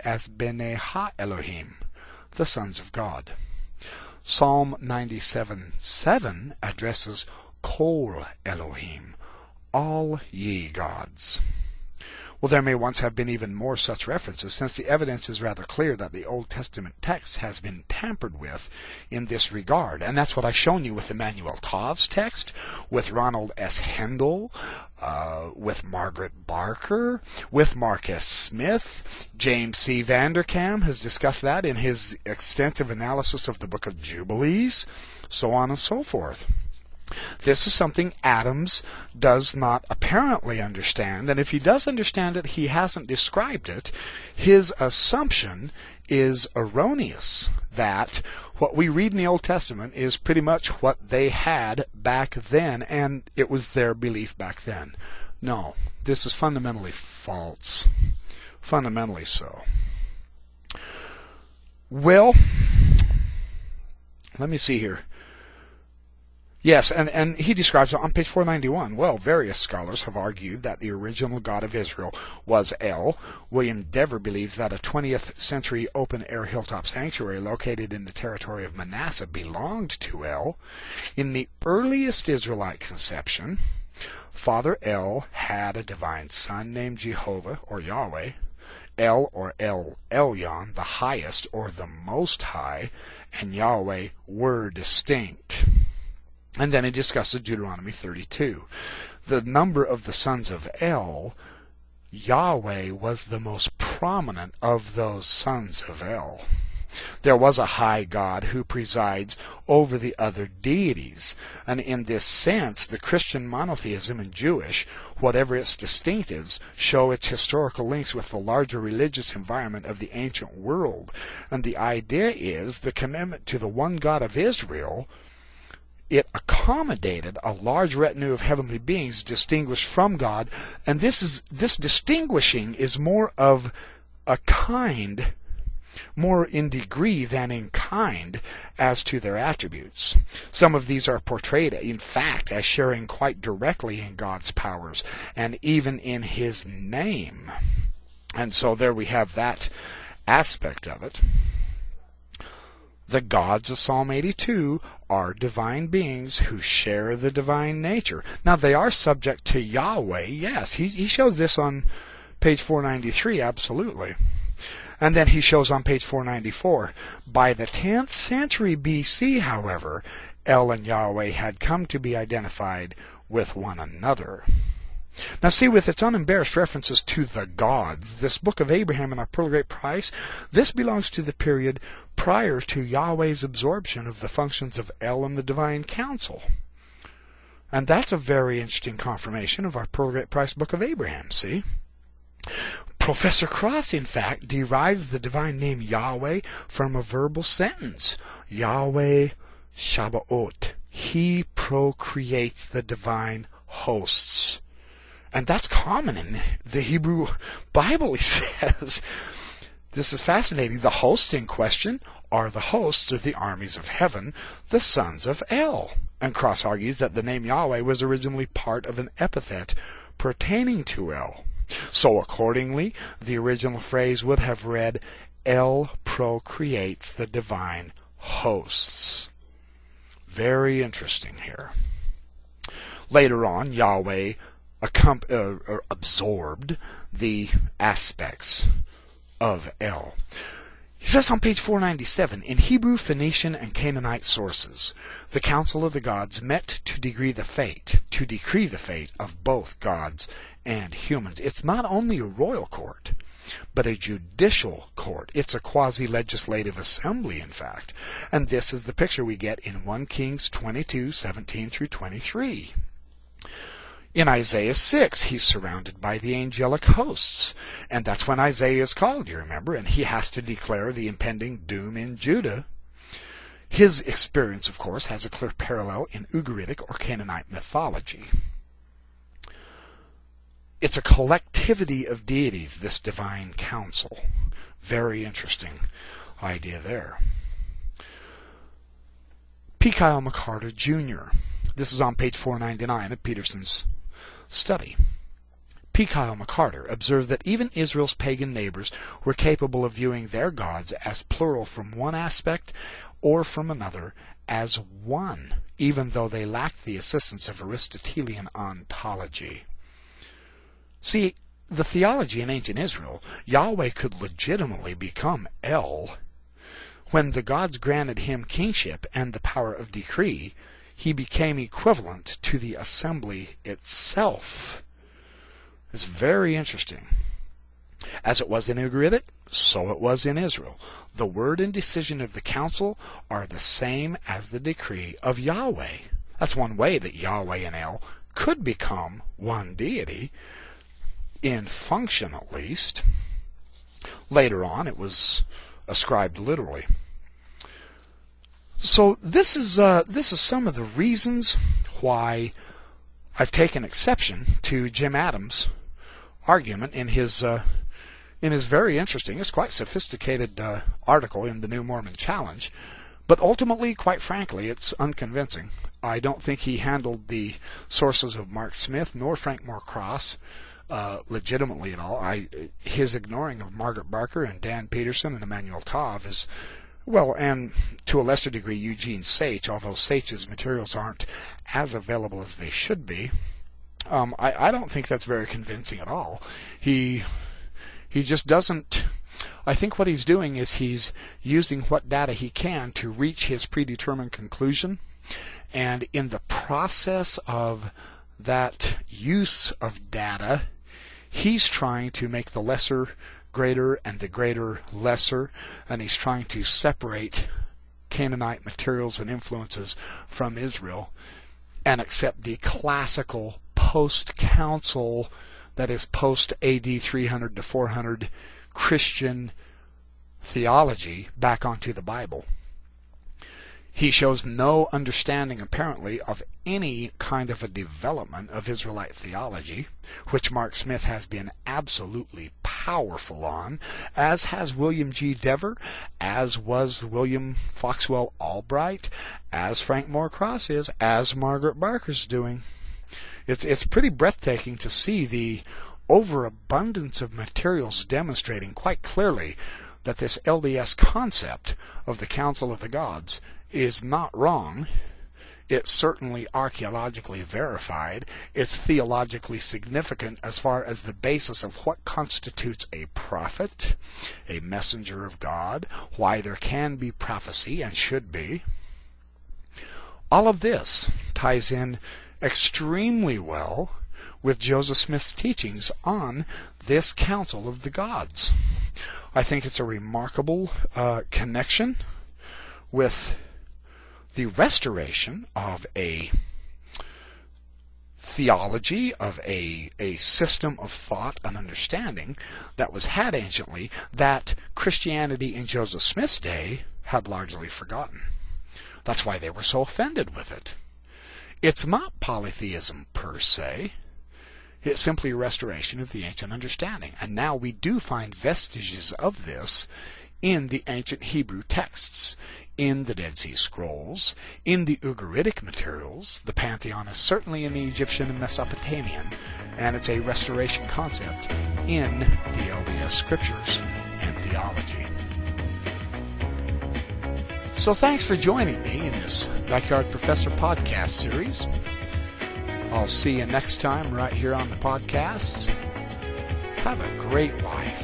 as Bnei Ha-Elohim, the sons of God. Psalm 97:7 addresses Kol Elohim, all ye gods. Well, there may once have been even more such references, since the evidence is rather clear that the Old Testament text has been tampered with in this regard. And that's what I've shown you with Emmanuel Tov's text, with Ronald S. Hendel, with Margaret Barker, with Marcus Smith. James C. Vanderkam has discussed that in his extensive analysis of the book of Jubilees, so on and so forth. This is something Adams does not apparently understand, and if he does understand it, he hasn't described it. His assumption is erroneous, that what we read in the Old Testament is pretty much what they had back then, and it was their belief back then. No, this is fundamentally false. Fundamentally so. Well, let me see here. Yes, and he describes it on page 491. Well, various scholars have argued that the original God of Israel was El. William Dever believes that a 20th century open-air hilltop sanctuary located in the territory of Manasseh belonged to El. In the earliest Israelite conception, Father El had a divine son named Jehovah or Yahweh. El or El Elyon, the highest or the most high, and Yahweh were distinct. And then he discusses Deuteronomy 32. The number of the sons of El, Yahweh was the most prominent of those sons of El. There was a high God who presides over the other deities. And in this sense, the Christian monotheism and Jewish, whatever its distinctives, show its historical links with the larger religious environment of the ancient world. And the idea is the commitment to the one God of Israel. It accommodated a large retinue of heavenly beings distinguished from God, and this distinguishing is more of a kind, more in degree than in kind, as to their attributes. Some of these are portrayed, in fact, as sharing quite directly in God's powers, and even in His name. And so there we have that aspect of it. The gods of Psalm 82 are divine beings who share the divine nature. Now, they are subject to Yahweh, yes. He shows this on page 493, absolutely. And then he shows on page 494, by the 10th century BC, however, El and Yahweh had come to be identified with one another. Now see, with its unembarrassed references to the gods, this book of Abraham and our Pearl of Great Price, this belongs to the period prior to Yahweh's absorption of the functions of El and the Divine Council. And that's a very interesting confirmation of our Pearl of Great Price book of Abraham, see? Professor Cross, in fact, derives the divine name Yahweh from a verbal sentence. Yahweh Shabaot. He procreates the divine hosts. And that's common in the Hebrew Bible, he says. This is fascinating. The hosts in question are the hosts of the armies of heaven, the sons of El. And Cross argues that the name Yahweh was originally part of an epithet pertaining to El. So accordingly, the original phrase would have read, El procreates the divine hosts. Very interesting here. Later on, Yahweh absorbed the aspects of El. He says on page 497, in Hebrew, Phoenician, and Canaanite sources, the council of the gods met to decree the fate of both gods and humans. It's not only a royal court, but a judicial court. It's a quasi-legislative assembly, in fact. And this is the picture we get in 1 Kings 22:17 through 23. In Isaiah 6, he's surrounded by the angelic hosts. And that's when Isaiah is called, you remember, and he has to declare the impending doom in Judah. His experience, of course, has a clear parallel in Ugaritic or Canaanite mythology. It's a collectivity of deities, this divine council. Very interesting idea there. P. Kyle McCarter, Jr. This is on page 499 of Peterson's study. P. Kyle McCarter observed that even Israel's pagan neighbors were capable of viewing their gods as plural from one aspect or from another as one, even though they lacked the assistance of Aristotelian ontology. See, the theology in ancient Israel, Yahweh could legitimately become El. When the gods granted him kingship and the power of decree, he became equivalent to the assembly itself. It's very interesting. As it was in Ugaritic, so it was in Israel. The word and decision of the council are the same as the decree of Yahweh. That's one way that Yahweh and El could become one deity, in function at least. Later on, it was ascribed literally. So this is some of the reasons why I've taken exception to Jim Adams' argument in his very interesting, it's quite sophisticated article in the New Mormon Challenge, but ultimately, quite frankly, it's unconvincing. I don't think he handled the sources of Mark Smith nor Frank Moore Cross legitimately at all. His ignoring of Margaret Barker and Dan Peterson and Emmanuel Tav is, well, and to a lesser degree Eugene Sage, although Sage's materials aren't as available as they should be. I don't think that's very convincing at all. He just doesn't. I think what he's doing is he's using what data he can to reach his predetermined conclusion, and in the process of that use of data, he's trying to make the lesser greater and the greater lesser, and he's trying to separate Canaanite materials and influences from Israel and accept the classical post-council, that is post-AD 300 to 400 Christian theology back onto the Bible. He shows no understanding, apparently, of any kind of a development of Israelite theology, which Mark Smith has been absolutely powerful on, as has William G. Dever, as was William Foxwell Albright, as Frank Moore Cross is, as Margaret Barker's doing. It's pretty breathtaking to see the overabundance of materials demonstrating quite clearly that this LDS concept of the Council of the Gods is not wrong. It's certainly archaeologically verified. It's theologically significant as far as the basis of what constitutes a prophet, a messenger of God, why there can be prophecy and should be. All of this ties in extremely well with Joseph Smith's teachings on this Council of the Gods. I think it's a remarkable connection with the restoration of a theology, of a system of thought and understanding that was had anciently that Christianity in Joseph Smith's day had largely forgotten. That's why they were so offended with it. It's not polytheism per se. It's simply a restoration of the ancient understanding. And now we do find vestiges of this in the ancient Hebrew texts, in the Dead Sea Scrolls, in the Ugaritic materials. The pantheon is certainly in the Egyptian and Mesopotamian, and it's a restoration concept in the LDS scriptures and theology. So thanks for joining me in this Backyard Professor podcast series. I'll see you next time right here on the podcasts. Have a great life.